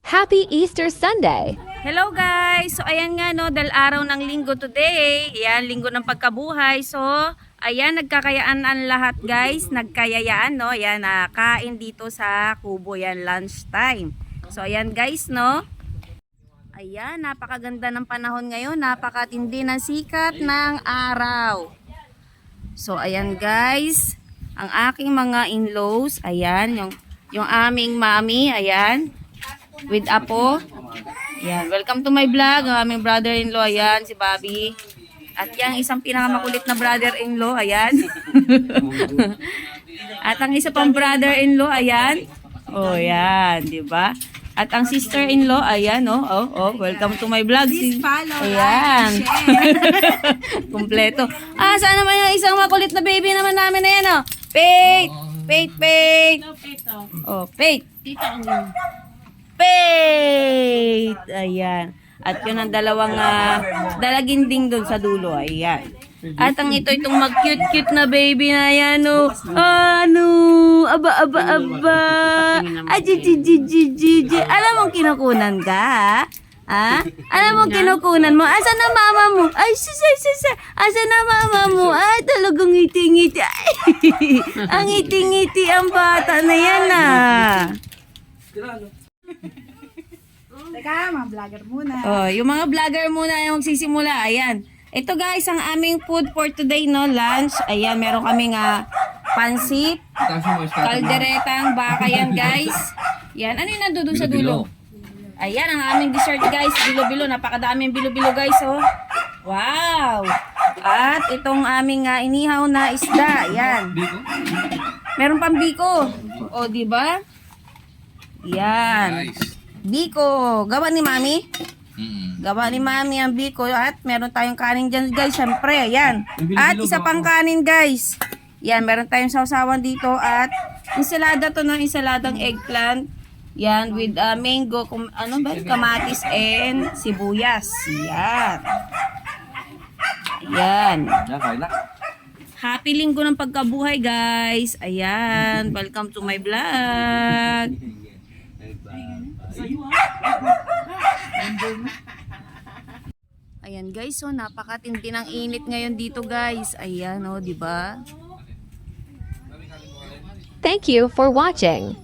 Happy Easter Sunday! Hello guys! So ayan nga no, dahil araw ng linggo today. Ayan, linggo ng pagkabuhay. So, ayan, nagkakayaan ang lahat guys. Nagkayayaan no. Ayan, kain dito sa kubo. Yan, lunch time. So ayan guys no. Ayan, napakaganda ng panahon ngayon. Napakatindi ng sikat ng araw. So ayan guys. Ang aking mga in-laws. Ayan, yung aming mami. Ayan. With Apo. Yan, welcome to my vlog. Ang aming brother-in-law, ayan, si Bobby. At yung isang pinakamakulit na brother-in-law, ayan. At ang isa pang brother-in-law, ayan. Oh, yan, di ba? At ang sister-in-law, ayan, welcome to my vlog. Please follow, ayan. like, share. Kumpleto. Saan naman yung isang makulit na baby naman namin na yan, oh? Faith! Faith! Oh, Faith. Faith! Ayan. At yun ang dalawang dalaginding doon sa dulo. Ayan. At ang itong mag-cute-cute na baby na yan, oh. Ano? Aba. Alam mong kinukunan ka, ha? Alam mong kinukunan mo? Asan na mama mo? Ay, asan na mama mo? Ay, talagang ngiti-ngiti. Ay, ang ngiti-ngiti ang bata na yan, Teka, mga vlogger muna. Oh, yung mga vlogger muna yung magsisimula. Ayan. Ito guys, ang aming food for today, no? Lunch. Ayan, meron kaming pansit, kalderetang baka yan, guys. Yan. Ano yung nandoon sa dulo? Ayan, ang aming dessert, guys. Bilo-bilo. Napakadaming bilo-bilo, guys, oh. Wow! At itong aming inihaw na isda. Ayan. Meron pang biko. O, di ba? Yan. Biko. Gawa ni Mami. Gawa ni Mami ang biko. At meron tayong kanin dyan, guys. Siyempre, ayan. At isa pang kanin, guys. Yan, meron tayong sausawan dito. At ensalada to ng ensaladang eggplant. Yan, with mango, kamatis and sibuyas. Yan. Yan. Happy linggo ng pagkabuhay, guys. Ayan. Welcome to my vlog. Ayan guys, so napakatindi ng init ngayon dito guys. Ayan di ba? Thank you for watching.